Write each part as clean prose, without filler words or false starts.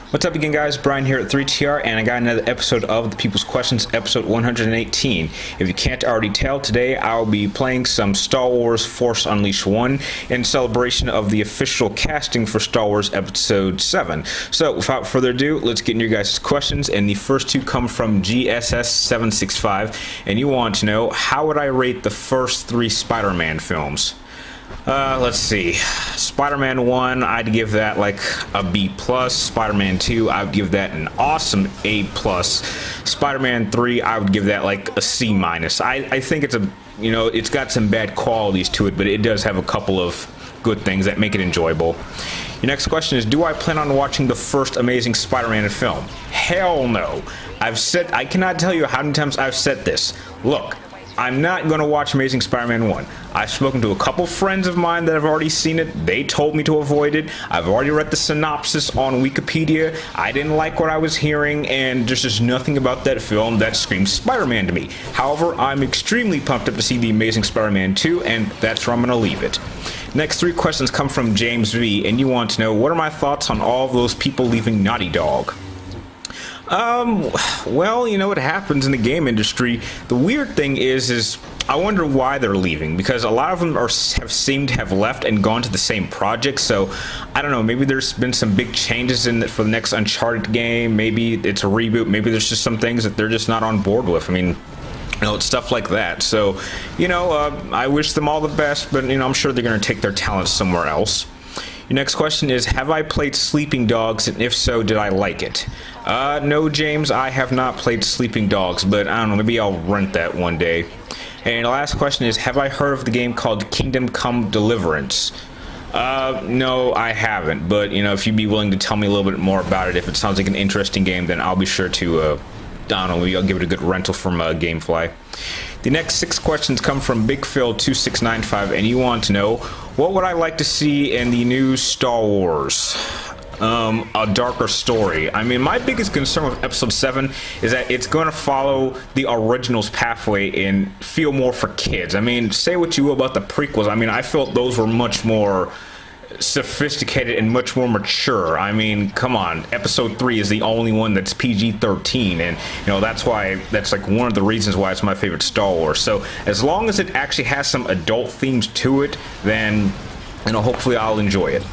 What's up again, guys? Brian here at 3TR, and I got another episode of The People's Questions, episode 118. If you can't already tell, today I'll be playing some Star Wars Force Unleashed 1 in celebration of the official casting for Star Wars Episode 7. So, without further ado, let's get into your guys' questions, and the first two come from GSS765, and you want to know, how would I rate the first three Spider-Man films? Let's see. Spider-Man 1, I'd give that like a B+. Spider-Man 2, I would give that an awesome A+. Spider-Man 3, I would give that like a C-. I think it's it's got some bad qualities to it, but it does have a couple of good things that make it enjoyable. Your next question is, do I plan on watching the first Amazing Spider-Man film? Hell no. I cannot tell you how many times I've said this. Look, I'm not going to watch Amazing Spider-Man 1. I've spoken to a couple friends of mine that have already seen it. They told me to avoid it. I've already read the synopsis on Wikipedia. I didn't like what I was hearing, and there's just nothing about that film that screams Spider-Man to me. However, I'm extremely pumped up to see The Amazing Spider-Man 2, and that's where I'm going to leave it. Next three questions come from James V, and you want to know, what are my thoughts on all of those people leaving Naughty Dog? Well, you know what happens in the game industry. The weird thing is I wonder why they're leaving, because a lot of them have seemed to have left and gone to the same project. So I don't know, maybe there's been some big changes for the next Uncharted game. Maybe it's a reboot. Maybe there's just some things that they're just not on board with. I mean, it's stuff like that. So, I wish them all the best, but, I'm sure they're going to take their talents somewhere else. Your next question is, have I played Sleeping Dogs, and if so, did I like it? No, James, I have not played Sleeping Dogs, but I don't know, maybe I'll rent that one day. And the last question is, have I heard of the game called Kingdom Come Deliverance? No, I haven't, but, if you'd be willing to tell me a little bit more about it, if it sounds like an interesting game, then I'll be sure to, I don't know, maybe I'll give it a good rental from Gamefly. The next six questions come from BigPhil2695, and you want to know, what would I like to see in the new Star Wars? A darker story. I mean, my biggest concern with Episode 7 is that it's going to follow the original's pathway and feel more for kids. I mean, say what you will about the prequels. I mean, I felt those were much more sophisticated and much more mature. I mean, come on, Episode 3 is the only one that's PG-13, and that's like one of the reasons why it's my favorite Star Wars. So as long as it actually has some adult themes to it, then hopefully I'll enjoy it.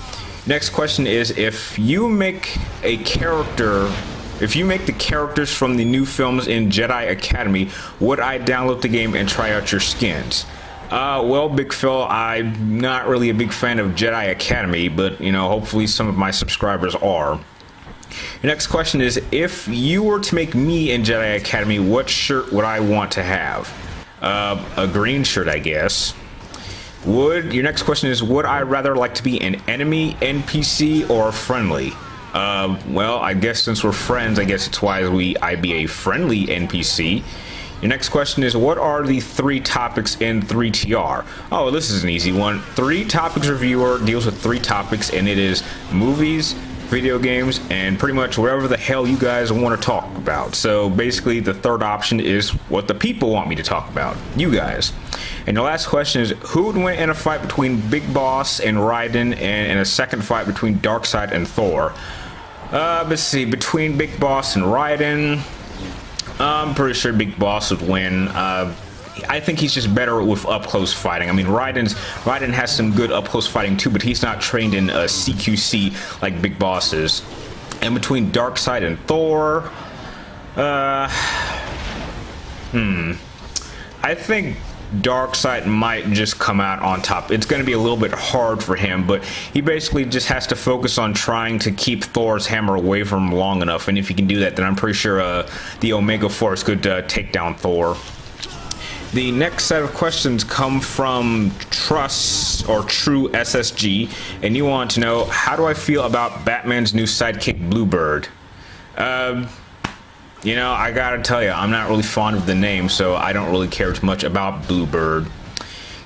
Next question is, if you make the characters from the new films in Jedi Academy, would I download the game and try out your skins? Well, Big Phil, I'm not really a big fan of Jedi Academy, but, hopefully some of my subscribers are. Your next question is, if you were to make me in Jedi Academy, what shirt would I want to have? A green shirt, I guess. Your next question is, would I rather like to be an enemy NPC or a friendly? Well, I guess since we're friends, I guess it's wise I'd be a friendly NPC. Your next question is, what are the three topics in 3TR? Oh, this is an easy one. 3 Topics Reviewer deals with 3 topics, and it is movies, video games, and pretty much whatever the hell you guys want to talk about. So basically, the third option is what the people want me to talk about, you guys. And the last question is, who would win in a fight between Big Boss and Raiden, and in a second fight between Darkseid and Thor? Let's see, between Big Boss and Raiden, I'm pretty sure Big Boss would win. I think he's just better with up-close fighting. I mean, Raiden has some good up-close fighting too, but he's not trained in CQC like Big Boss is. And between Darkseid and Thor, I think Darkseid might just come out on top. It's going to be a little bit hard for him, but he basically just has to focus on trying to keep Thor's hammer away from him long enough, and if he can do that, then I'm pretty sure the Omega Force could take down Thor. The next set of questions come from Trust or True SSG, and you want to know, how do I feel about Batman's new sidekick Bluebird? I gotta tell you, I'm not really fond of the name, so I don't really care too much about Bluebird.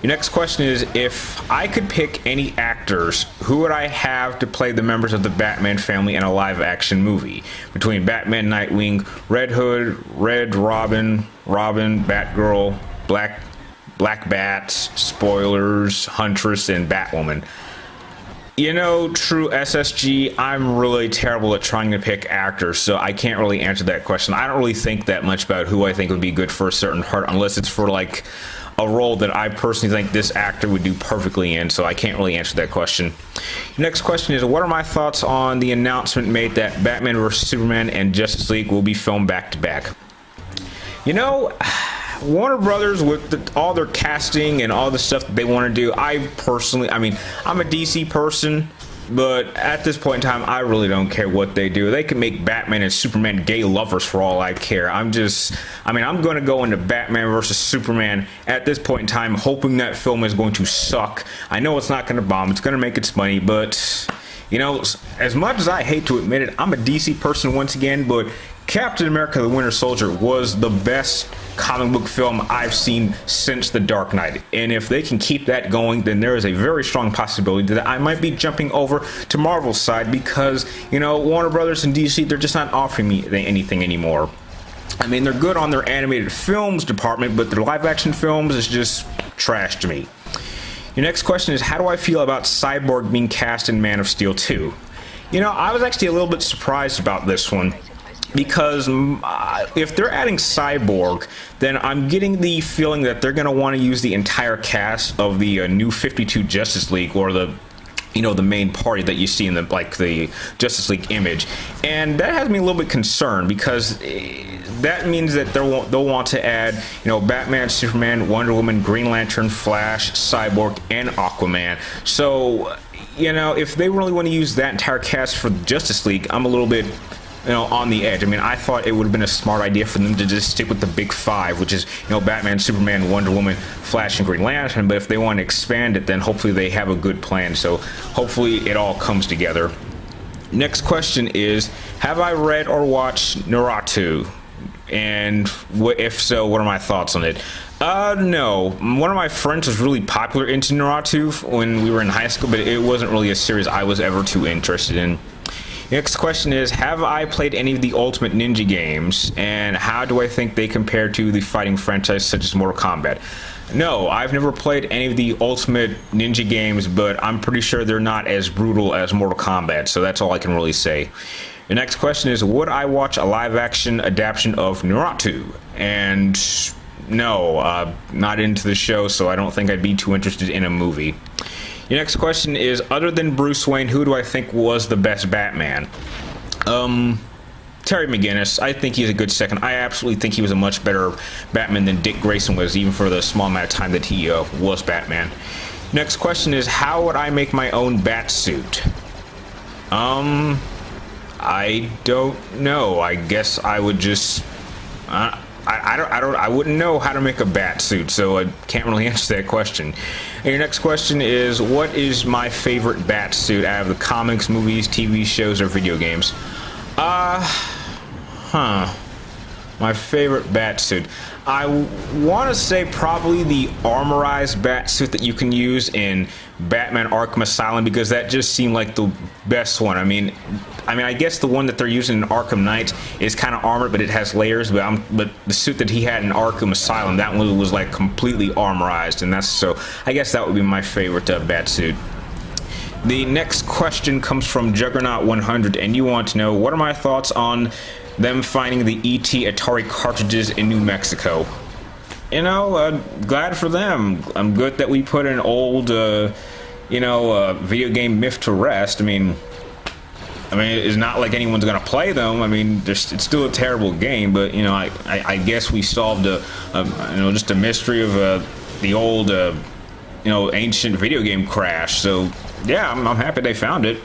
Your next question is, if I could pick any actors, who would I have to play the members of the Batman family in a live-action movie? Between Batman, Nightwing, Red Hood, Red Robin, Batgirl, Black Bat, Spoilers, Huntress, and Batwoman. You know, true SSG, I'm really terrible at trying to pick actors, so I can't really answer that question. I don't really think that much about who I think would be good for a certain part, unless it's for like a role that I personally think this actor would do perfectly in, so I can't really answer that question. Next question is, what are my thoughts on the announcement made that Batman vs. Superman and Justice League will be filmed back to back? You know, Warner Brothers, with all their casting and all the stuff that they want to do, I mean, I'm a DC person, but at this point in time, I really don't care what they do. They can make Batman and Superman gay lovers for all I care. I'm going to go into Batman versus Superman at this point in time, hoping that film is going to suck. I know it's not going to bomb. It's going to make its money, but, you know, as much as I hate to admit it, I'm a DC person once again, but Captain America: The Winter Soldier was the best comic book film I've seen since The Dark Knight, and if they can keep that going, then there is a very strong possibility that I might be jumping over to Marvel's side, because, you know, Warner Brothers and DC, they're just not offering me anything anymore. I mean, they're good on their animated films department, but their live action films is just trash to me. Your next question is, how do I feel about Cyborg being cast in Man of Steel 2? You know, I was actually a little bit surprised about this one, because if they're adding Cyborg, then I'm getting the feeling that they're going to want to use the entire cast of the new 52 Justice League, or the, you know, the main party that you see in the Justice League image, and that has me a little bit concerned, because that means that they'll want to add, you know, Batman, Superman, Wonder Woman, Green Lantern, Flash, Cyborg, and Aquaman. So, you know, if they really want to use that entire cast for the Justice League, I'm a little bit, you know, on the edge. I mean, I thought it would have been a smart idea for them to just stick with the big five, which is, you know, Batman, Superman, Wonder Woman, Flash, and Green Lantern. But if they want to expand it, then hopefully they have a good plan. So hopefully it all comes together. Next question is, have I read or watched Naruto? And if so, what are my thoughts on it? No. One of my friends was really popular into Naruto when we were in high school, but it wasn't really a series I was ever too interested in. Next question is, have I played any of the Ultimate Ninja games, and how do I think they compare to the fighting franchise such as Mortal Kombat? No, I've never played any of the Ultimate Ninja games, but I'm pretty sure they're not as brutal as Mortal Kombat, so that's all I can really say. The next question is, would I watch a live-action adaptation of Naruto? And no, not into the show, so I don't think I'd be too interested in a movie. Your next question is, other than Bruce Wayne, who do I think was the best Batman? Terry McGinnis. I think he's a good second. I absolutely think he was a much better Batman than Dick Grayson was, even for the small amount of time that he was Batman. Next question is, how would I make my own bat suit? I don't know. I guess I would just... I wouldn't know how to make a bat suit, so I can't really answer that question. And your next question is, what is my favorite bat suit out of the comics, movies, TV shows, or video games? My favorite bat suit. I want to say probably the armorized bat suit that you can use in Batman Arkham Asylum, because that just seemed like the best one. I mean, I guess the one that they're using in Arkham Knight is kind of armored, but it has layers. But the suit that he had in Arkham Asylum, that one was like completely armorized, and I guess that would be my favorite bat suit. The next question comes from Juggernaut100, and you want to know, what are my thoughts on them finding the ET Atari cartridges in New Mexico? You know, glad for them. I'm good that we put an old, video game myth to rest. I mean, it's not like anyone's gonna play them. I mean, it's still a terrible game, but you know, I guess we solved just a mystery of the old, ancient video game crash. So yeah, I'm happy they found it.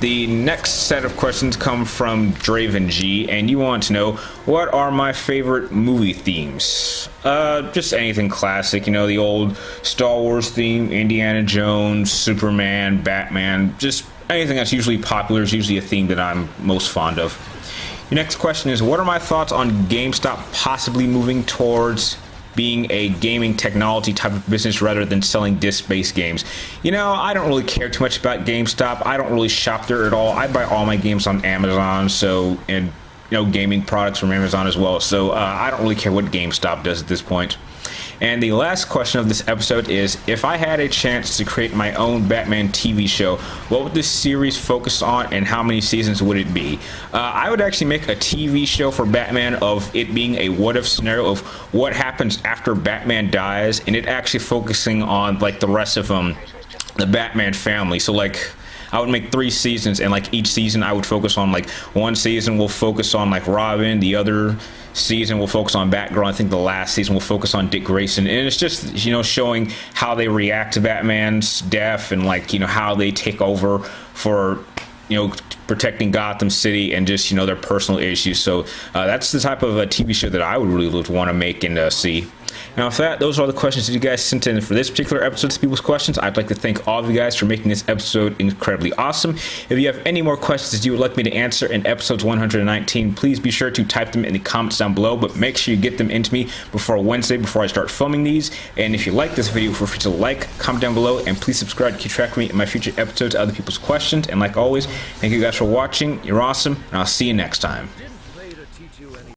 The next set of questions come from Draven G, and you want to know, what are my favorite movie themes? Just anything classic, the old Star Wars theme, Indiana Jones, Superman, Batman, just anything that's usually popular is usually a theme that I'm most fond of. Your next question is, what are my thoughts on GameStop possibly moving towards being a gaming technology type of business rather than selling disc-based games? I don't really care too much about GameStop. I don't really shop there at all. I buy all my games on Amazon, gaming products from Amazon as well. So I don't really care what GameStop does at this point. And the last question of this episode is, if I had a chance to create my own Batman TV show, what would this series focus on and how many seasons would it be? I would actually make a TV show for Batman of it being a what-if scenario of what happens after Batman dies, and it actually focusing on like the rest of the Batman family. So like I would make 3 seasons, and like each season I would focus on, like, one season will focus on like Robin, the other season will focus on Batgirl, I think the last season will focus on Dick Grayson, and it's just, you know, showing how they react to Batman's death and, like, you know, how they take over for, you know, protecting Gotham City and just, you know, their personal issues. So that's the type of a TV show that I would really want to make and see. Now, with that, those are all the questions that you guys sent in for this particular episode of People's Questions. I'd like to thank all of you guys for making this episode incredibly awesome. If you have any more questions that you would like me to answer in episodes 119, please be sure to type them in the comments down below, but make sure you get them into me before Wednesday, before I start filming these. And if you like this video, feel free to like, comment down below, and please subscribe to keep track of me in my future episodes of Other People's Questions. And like always, thank you guys for watching. You're awesome, and I'll see you next time.